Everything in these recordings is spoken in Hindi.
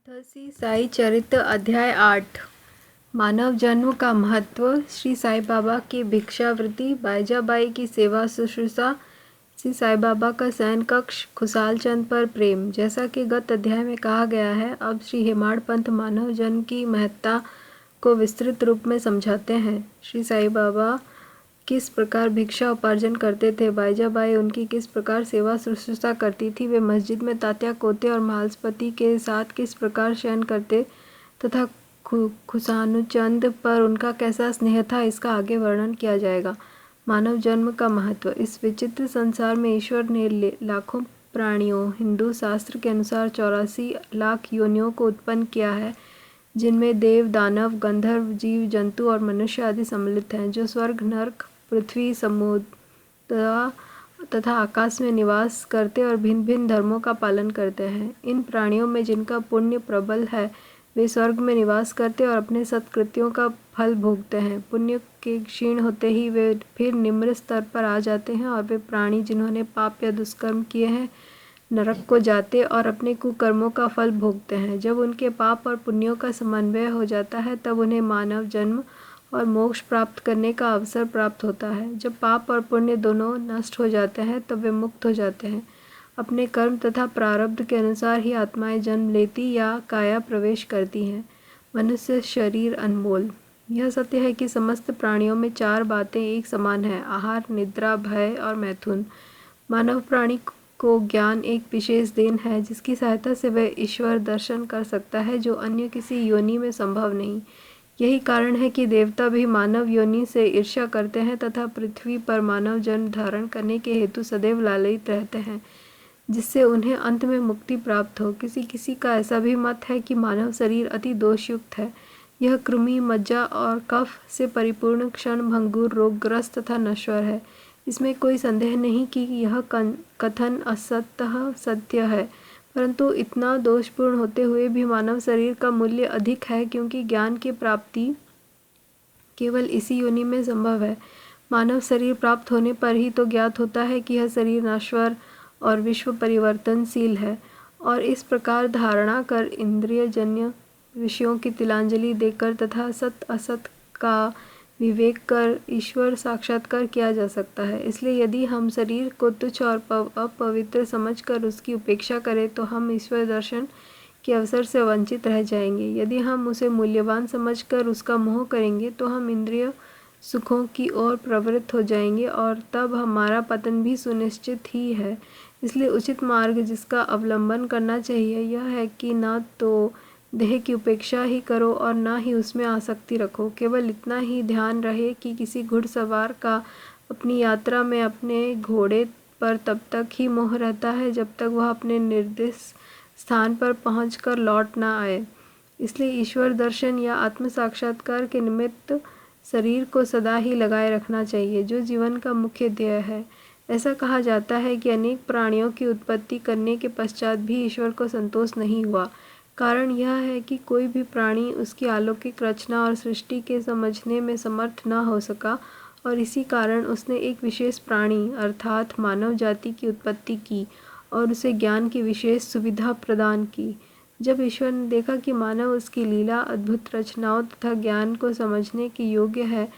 श्री साई चरित्र अध्याय 8 मानव जन्म का महत्व, श्री साई बाबा की भिक्षावृत्ति, बाईजाबाई की सेवा शुश्रूषा, श्री साई बाबा का शयन कक्ष, खुशाल चंद पर प्रेम। जैसा कि गत अध्याय में कहा गया है, अब श्री हेमाड़ पंत मानव जन्म की महत्ता को विस्तृत रूप में समझाते हैं। श्री साई बाबा किस प्रकार भिक्षा उपार्जन करते थे, बाईजाबाई उनकी किस प्रकार सेवा शुश्रूषा करती थी, वे मस्जिद में तात्या कोते और मालसपति के साथ किस प्रकार शयन करते तथा खुशानुचंद पर उनका कैसा स्नेह था, इसका आगे वर्णन किया जाएगा। मानव जन्म का महत्व। इस विचित्र संसार में ईश्वर ने लाखों प्राणियों, हिंदू शास्त्र के अनुसार 84 लाख योनियों को उत्पन्न किया है, जिनमें देव, दानव, गंधर्व, जीव जंतु और मनुष्य आदि सम्मिलित हैं, जो स्वर्ग, नरक, पृथ्वी, समुद्र तथा आकाश में निवास करते और भिन्न भिन्न धर्मों का पालन करते हैं। इन प्राणियों में जिनका पुण्य प्रबल है, वे स्वर्ग में निवास करते और अपने सत्कृत्यों का फल भोगते हैं। पुण्य के क्षीण होते ही वे फिर निम्न स्तर पर आ जाते हैं, और वे प्राणी जिन्होंने पाप या दुष्कर्म किए हैं, नरक को जाते और अपने कुकर्मों का फल भोगते हैं। जब उनके पाप और पुण्यों का समन्वय हो जाता है, तब उन्हें मानव जन्म और मोक्ष प्राप्त करने का अवसर प्राप्त होता है। जब पाप और पुण्य दोनों नष्ट हो जाते हैं, तब वे मुक्त हो जाते हैं। अपने कर्म तथा प्रारब्ध के अनुसार ही आत्माएं जन्म लेती या काया प्रवेश करती हैं। मनुष्य शरीर अनमोल। यह सत्य है कि समस्त प्राणियों में 4 बातें एक समान हैं: आहार, निद्रा, भय और मैथुन। मानव प्राणी को ज्ञान एक विशेष देन है, जिसकी सहायता से वह ईश्वर दर्शन कर सकता है, जो अन्य किसी योनि में संभव नहीं। यही कारण है कि देवता भी मानव योनि से ईर्ष्या करते हैं तथा पृथ्वी पर मानव जन्म धारण करने के हेतु सदैव लालयित रहते हैं, जिससे उन्हें अंत में मुक्ति प्राप्त हो। किसी किसी का ऐसा भी मत है कि मानव शरीर अति दोषयुक्त है। यह कृमि, मज्जा और कफ से परिपूर्ण, क्षण भंगुर, रोगग्रस्त तथा नश्वर है। इसमें कोई संदेह नहीं कि यह कथन असतः सत्य है, परंतु इतना दोषपूर्ण होते हुए भी मानव शरीर का मूल्य अधिक है, क्योंकि ज्ञान की प्राप्ति केवल इसी योनि में संभव है। मानव शरीर प्राप्त होने पर ही तो ज्ञात होता है कि यह शरीर नश्वर और विश्व परिवर्तनशील है, और इस प्रकार धारणा कर, इंद्रियजन्य विषयों की तिलांजलि देकर तथा सत असत का विवेक कर ईश्वर साक्षात्कार किया जा सकता है। इसलिए यदि हम शरीर को तुच्छ और अपवित्र समझकर उसकी उपेक्षा करें, तो हम ईश्वर दर्शन के अवसर से वंचित रह जाएंगे। यदि हम उसे मूल्यवान समझकर उसका मोह करेंगे, तो हम इंद्रिय सुखों की ओर प्रवृत्त हो जाएंगे, और तब हमारा पतन भी सुनिश्चित ही है। इसलिए उचित मार्ग जिसका अवलंबन करना चाहिए, यह है कि न तो देह की उपेक्षा ही करो और न ही उसमें आसक्ति रखो। केवल इतना ही ध्यान रहे कि किसी घुड़सवार का अपनी यात्रा में अपने घोड़े पर तब तक ही मोह रहता है, जब तक वह अपने निर्दिष्ट स्थान पर पहुंचकर लौट न आए। इसलिए ईश्वर दर्शन या आत्म साक्षात्कार के निमित्त शरीर को सदा ही लगाए रखना चाहिए, जो जीवन का मुख्य ध्येय है। ऐसा कहा जाता है कि अनेक प्राणियों की उत्पत्ति करने के पश्चात भी ईश्वर को संतोष नहीं हुआ। कारण यह है कि कोई भी प्राणी उसकी अलौकिक रचना और सृष्टि के समझने में समर्थ न हो सका, और इसी कारण उसने एक विशेष प्राणी अर्थात मानव जाति की उत्पत्ति की और उसे ज्ञान की विशेष सुविधा प्रदान की। जब ईश्वर ने देखा कि मानव उसकी लीला, अद्भुत रचनाओं तथा ज्ञान को समझने के योग्य है,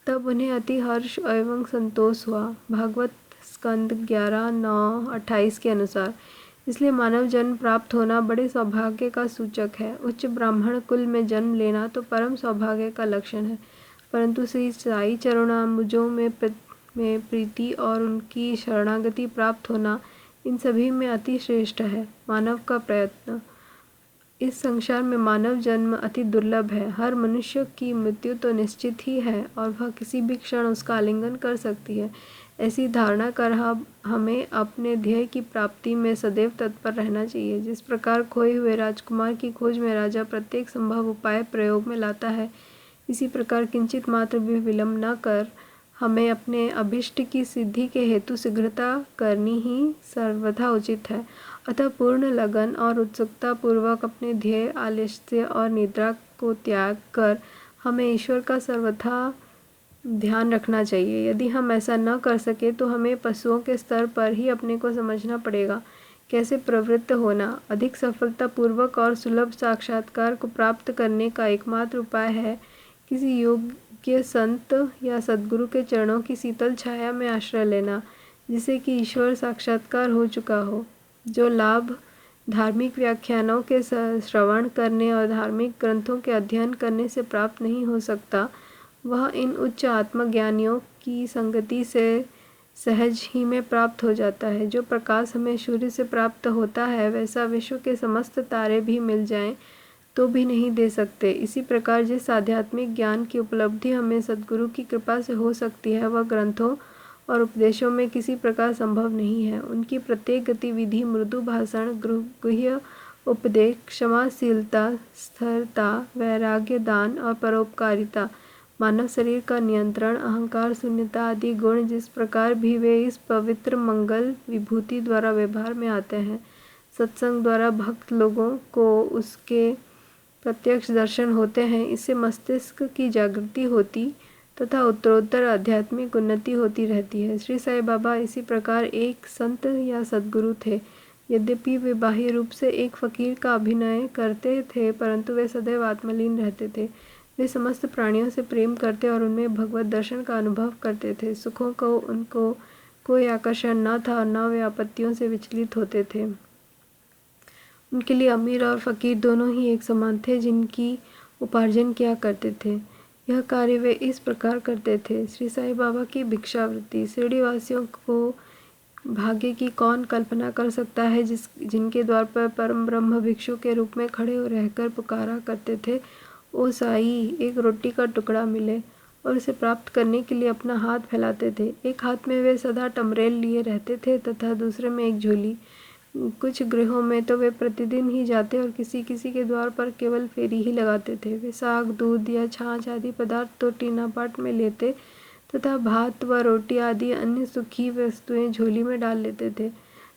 तब उन्हें अति हर्ष एवं संतोष हुआ। भागवत स्कंद 11:9-28 के अनुसार। इसलिए मानव जन्म प्राप्त होना बड़े सौभाग्य का सूचक है। उच्च ब्राह्मण कुल में जन्म लेना तो परम सौभाग्य का लक्षण है, परंतु श्री साई चरणाम्बुजों में प्रीति और उनकी शरणागति प्राप्त होना इन सभी में अति श्रेष्ठ है। मानव का प्रयत्न। इस संसार में मानव जन्म अति दुर्लभ है। हर मनुष्य की मृत्यु तो निश्चित ही है, और वह किसी भी क्षण उसका आलिंगन कर सकती है। ऐसी धारणा कर हमें अपने ध्येय की प्राप्ति में सदैव तत्पर रहना चाहिए। जिस प्रकार खोए हुए राजकुमार की खोज में राजा प्रत्येक संभव उपाय प्रयोग में लाता है, इसी प्रकार किंचित मात्र भी विलंब न कर हमें अपने अभिष्ट की सिद्धि के हेतु शीघ्रता करनी ही सर्वथा उचित है। अतः पूर्ण लगन और उत्सुकता पूर्वक अपने ध्येय, आलस्य और निद्रा को त्याग कर हमें ईश्वर का सर्वथा ध्यान रखना चाहिए। यदि हम ऐसा न कर सके, तो हमें पशुओं के स्तर पर ही अपने को समझना पड़ेगा, कैसे प्रवृत्त होना अधिक सफलतापूर्वक और सुलभ साक्षात्कार को प्राप्त करने का एकमात्र उपाय है किसी योग्य संत या सद्गुरु के चरणों की शीतल छाया में आश्रय लेना, जिसे कि ईश्वर साक्षात्कार हो चुका हो। जो लाभ धार्मिक व्याख्यानों के श्रवण करने और धार्मिक ग्रंथों के अध्ययन करने से प्राप्त नहीं हो सकता, वह इन उच्च आत्मज्ञानियों की संगति से सहज ही में प्राप्त हो जाता है। जो प्रकाश हमें सूर्य से प्राप्त होता है, वैसा विश्व के समस्त तारे भी मिल जाएं तो भी नहीं दे सकते। इसी प्रकार जिस आध्यात्मिक ज्ञान की उपलब्धि हमें सद्गुरु की कृपा से हो सकती है, वह ग्रंथों और उपदेशों में किसी प्रकार संभव नहीं है। उनकी प्रत्येक गतिविधि मृदु भाषण, गुह्य उपदेश, क्षमाशीलता, स्थिरता, वैराग्य, दान और परोपकारिता, मानव शरीर का नियंत्रण, अहंकार शून्यता आदि गुण जिस प्रकार भी वे इस पवित्र मंगल विभूति द्वारा व्यवहार में आते हैं, सत्संग द्वारा भक्त लोगों को उसके प्रत्यक्ष दर्शन होते हैं। इससे मस्तिष्क की जागृति होती तथा उत्तरोत्तर आध्यात्मिक उन्नति होती रहती है। श्री साईं बाबा इसी प्रकार एक संत या सद्गुरु थे। यद्यपि वे बाह्य रूप से एक फकीर का अभिनय करते थे, परंतु वे सदैव आत्मलीन रहते थे। वे समस्त प्राणियों से प्रेम करते और उनमें भगवत दर्शन का अनुभव करते थे। सुखों को उनको कोई आकर्षण न था और न वे आपत्तियों से विचलित होते थे। उनके लिए अमीर और फकीर दोनों ही एक समान थे, जिनकी उपार्जन किया करते थे। यह कार्य वे इस प्रकार करते थे। श्री साईं बाबा की भिक्षावृत्ति। शिरडी वासियों को भाग्य की कौन कल्पना कर सकता है जिनके द्वार पर परम ब्रह्म भिक्षु के रूप में खड़े हो रहकर पुकारा करते थे, ओ साई, एक रोटी का टुकड़ा मिले, और उसे प्राप्त करने के लिए अपना हाथ फैलाते थे। एक हाथ में वे सदा टमरेल लिए रहते थे तथा दूसरे में एक झोली। कुछ गृहों में तो वे प्रतिदिन ही जाते और किसी किसी के द्वार पर केवल फेरी ही लगाते थे। वे साग, दूध या छाछ आदि पदार्थ तो टीनापाट में लेते तथा भात व रोटी आदि अन्य सूखी वस्तुएं झोली में डाल लेते थे।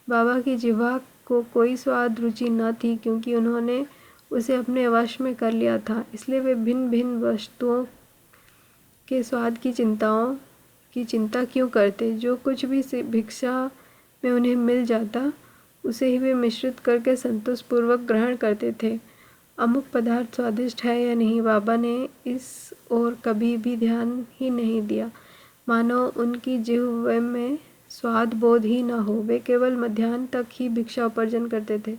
बाबा की जिह्वा को कोई स्वाद रुचि न थी, क्योंकि उन्होंने उसे अपने वश में कर लिया था। इसलिए वे भिन्न भिन्न वस्तुओं के स्वाद की चिंता क्यों करते। जो कुछ भी भिक्षा में उन्हें मिल जाता, उसे ही वे मिश्रित करके संतोषपूर्वक ग्रहण करते थे। अमुक पदार्थ स्वादिष्ट है या नहीं, बाबा ने इस ओर कभी भी ध्यान ही नहीं दिया, मानो उनकी जिह्वा में स्वाद बोध ही न हो। वे केवल मध्याह्न तक ही भिक्षा उपार्जन करते थे।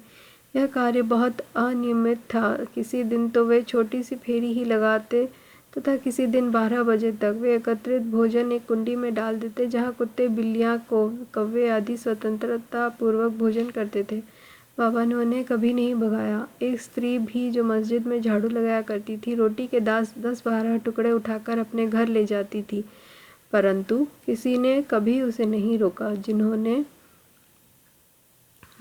यह कार्य बहुत अनियमित था। किसी दिन तो वे छोटी सी फेरी ही लगाते तथा किसी दिन 12 बजे तक वे एकत्रित भोजन एक कुंडी में डाल देते, जहाँ कुत्ते, बिल्लियाँ, कौवे आदि स्वतंत्रता पूर्वक भोजन करते थे। बाबा ने उन्हें कभी नहीं भगाया। एक स्त्री भी जो मस्जिद में झाड़ू लगाया करती थी, रोटी के 10-12 टुकड़े उठाकर अपने घर ले जाती थी, परंतु किसी ने कभी उसे नहीं रोका। जिन्होंने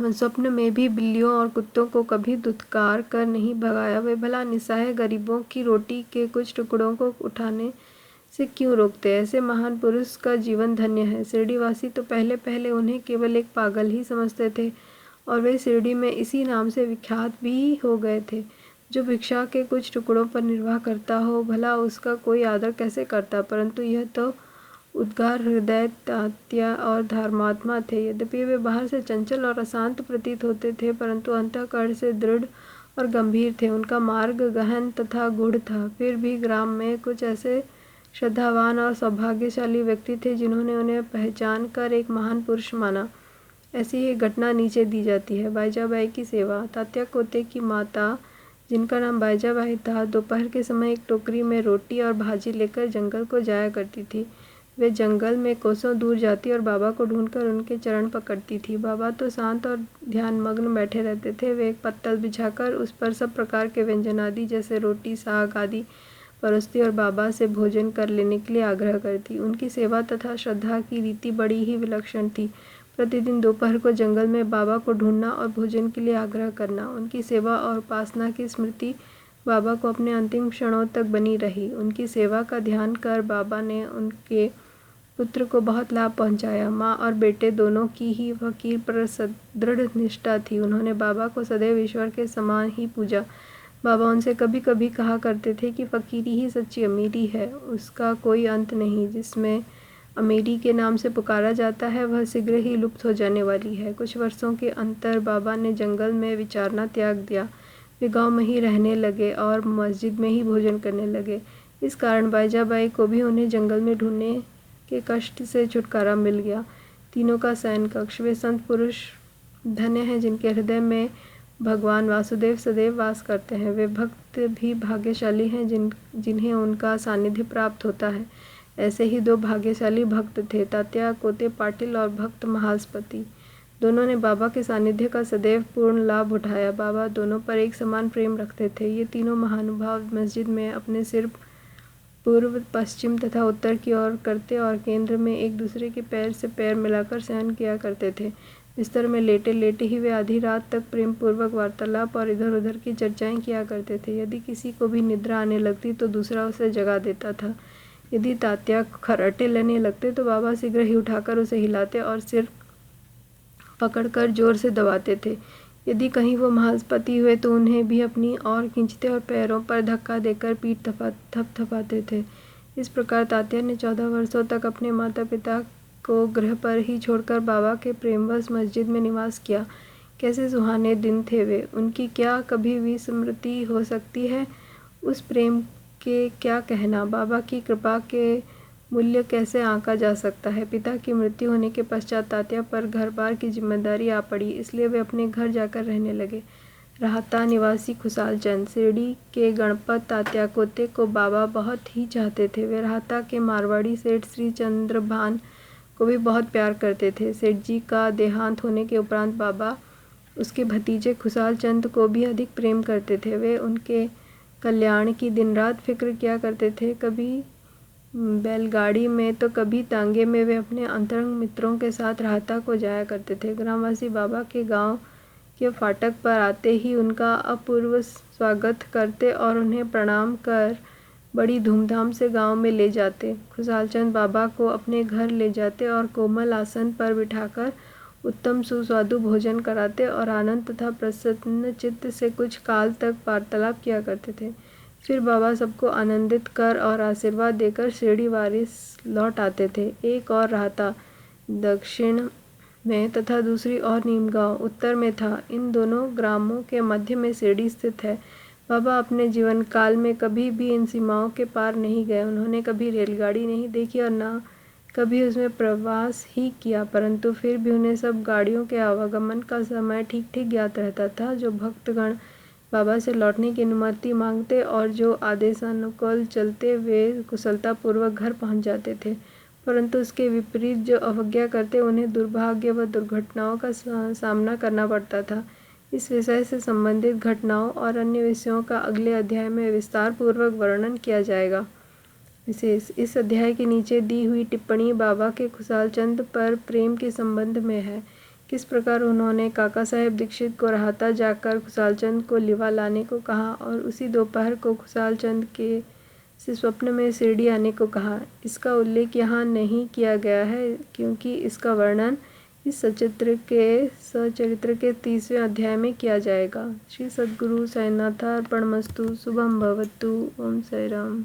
स्वप्न में भी बिल्लियों और कुत्तों को कभी दुत्कार कर नहीं भगाया, वे भला निस्सहाय गरीबों की रोटी के कुछ टुकड़ों को उठाने से क्यों रोकते। ऐसे महान पुरुष का जीवन धन्य है। शिरडीवासी तो पहले पहले उन्हें केवल एक पागल ही समझते थे, और वे शिरडी में इसी नाम से विख्यात भी हो गए थे। जो भिक्षा के कुछ टुकड़ों पर निर्वाह करता हो, भला उसका कोई आदर कैसे करता। परंतु यह तो उद्गार हृदय, तात्या और धर्मात्मा थे। यद्यपि वे बाहर से चंचल और अशांत प्रतीत होते थे, परंतु अंतःकरण से दृढ़ और गंभीर थे। उनका मार्ग गहन तथा गूढ़ था। फिर भी ग्राम में कुछ ऐसे श्रद्धावान और सौभाग्यशाली व्यक्ति थे, जिन्होंने उन्हें पहचान कर एक महान पुरुष माना। ऐसी ही घटना नीचे दी जाती है। बाईजाबाई की सेवा। तात्या कोते की माता, जिनका नाम बाईजाबाई था, दोपहर के समय एक टोकरी में रोटी और भाजी लेकर जंगल को जाया करती थी। वे जंगल में कोसों दूर जाती और बाबा को ढूंढकर उनके चरण पकड़ती थी। बाबा तो शांत और ध्यानमग्न बैठे रहते थे। वे एक पत्तल बिछाकर उस पर सब प्रकार के व्यंजन आदि जैसे रोटी, साग आदि परोसती और बाबा से भोजन कर लेने के लिए आग्रह करती। उनकी सेवा तथा श्रद्धा की रीति बड़ी ही विलक्षण थी। प्रतिदिन दोपहर को जंगल में बाबा को ढूंढना और भोजन के लिए आग्रह करना। उनकी सेवा और उपासना की स्मृति बाबा को अपने अंतिम क्षणों तक बनी रही। उनकी सेवा का ध्यान कर बाबा ने उनके पुत्र को बहुत लाभ पहुंचाया। माँ और बेटे दोनों की ही फकीर पर दृढ़ निष्ठा थी। उन्होंने बाबा को सदैव ईश्वर के समान ही पूजा। बाबा उनसे कभी कभी कहा करते थे कि फकीरी ही सच्ची अमीरी है, उसका कोई अंत नहीं। जिसमें अमेरी के नाम से पुकारा जाता है, वह शीघ्र ही लुप्त हो जाने वाली है। कुछ वर्षों के अंतर बाबा ने जंगल में विचरना त्याग दिया। वे गांव में ही रहने लगे और मस्जिद में ही भोजन करने लगे। इस कारण बाईजाबाई को भी उन्हें जंगल में ढूंढने के कष्ट से छुटकारा मिल गया। तीनों का शयन कक्ष। वे संत पुरुष धन्य हैं जिनके हृदय में भगवान वासुदेव सदैव वास करते हैं। वे भक्त भी भाग्यशाली हैं जिन्हें उनका सानिध्य प्राप्त होता है। ऐसे ही दो भाग्यशाली भक्त थे, तात्या कोते पाटिल और भक्त महास्पति। दोनों ने बाबा के सानिध्य का सदैव पूर्ण लाभ उठाया। बाबा दोनों पर एक समान प्रेम रखते थे। ये तीनों महानुभाव मस्जिद में अपने सिर पूर्व, पश्चिम तथा उत्तर की ओर करते और केंद्र में एक दूसरे के पैर से पैर मिलाकर शयन किया करते थे। बिस्तर में लेटे लेटे ही वे आधी रात तक प्रेम पूर्वक वार्तालाप और इधर उधर की चर्चाएं किया करते थे। यदि किसी को भी निद्रा आने लगती तो दूसरा उसे जगा देता था। यदि तात्या खर्राटे लेने लगते तो बाबा शीघ्र ही उठाकर उसे हिलाते और सिर पकड़कर जोर से दबाते थे। यदि कहीं वो महास्पति हुए तो उन्हें भी अपनी ओर खींचते और पैरों पर धक्का देकर पीठ थपथपाते थे। इस प्रकार तात्या ने 14 वर्षों तक अपने माता पिता को गृह पर ही छोड़कर बाबा के प्रेमवश मस्जिद में निवास किया। कैसे सुहाने दिन थे वे! उनकी क्या कभी विस्मृति हो सकती है? उस प्रेम के क्या कहना! बाबा की कृपा के मूल्य कैसे आंका जा सकता है। पिता की मृत्यु होने के पश्चात तात्या पर घर बार की जिम्मेदारी आ पड़ी, इसलिए वे अपने घर जाकर रहने लगे। राहता निवासी खुशाल चंद, शिरडी के गणपत तात्या कोते को बाबा बहुत ही चाहते थे। वे राहता के मारवाड़ी सेठ श्री चंद्रभान को भी बहुत प्यार करते थे। सेठ जी का देहांत होने के उपरांत बाबा उसके भतीजे खुशाल चंद को भी अधिक प्रेम करते थे। वे उनके कल्याण की दिन रात फिक्र किया करते थे। कभी बैलगाड़ी में तो कभी तांगे में वे अपने अंतरंग मित्रों के साथ राहता को जाया करते थे। ग्रामवासी बाबा के गांव के फाटक पर आते ही उनका अपूर्व स्वागत करते और उन्हें प्रणाम कर बड़ी धूमधाम से गांव में ले जाते। खुशालचंद बाबा को अपने घर ले जाते और कोमल आसन पर बिठाकर उत्तम सुस्वादु भोजन कराते और आनंद तथा प्रसन्न चित्त से कुछ काल तक वार्तालाप किया करते थे। फिर बाबा सबको आनंदित कर और आशीर्वाद देकर शिरडी वारिस लौट आते थे। एक और राहता दक्षिण में तथा दूसरी और नीमगांव उत्तर में था। इन दोनों ग्रामों के मध्य में शिरडी स्थित है। बाबा अपने जीवन काल में कभी भी इन सीमाओं के पार नहीं गए। उन्होंने कभी रेलगाड़ी नहीं देखी और न कभी उसमें प्रवास ही किया, परंतु फिर भी उन्हें सब गाड़ियों के आवागमन का समय ठीक ठीक ज्ञात रहता था। जो भक्तगण बाबा से लौटने की अनुमति मांगते और जो आदेशानुकूल चलते वे कुशलतापूर्वक घर पहुंच जाते थे, परंतु उसके विपरीत जो अवज्ञा करते उन्हें दुर्भाग्य व दुर्घटनाओं का सामना करना पड़ता था। इस विषय से संबंधित घटनाओं और अन्य विषयों का अगले अध्याय में विस्तार पूर्वक वर्णन किया जाएगा। विशेष इस अध्याय के नीचे दी हुई टिप्पणी बाबा के खुशालचंद पर प्रेम के संबंध में है। किस प्रकार उन्होंने काका साहेब दीक्षित को राहता जाकर खुशालचंद को लिवा लाने को कहा और उसी दोपहर को खुशालचंद के से स्वप्न में शिरडी आने को कहा, इसका उल्लेख यहाँ नहीं किया गया है क्योंकि इसका वर्णन इस सचरित्र के 30वें अध्याय में किया जाएगा। श्री सद्गुरु साईनाथार्पणमस्तु। शुभम भवतु। ओम साई राम।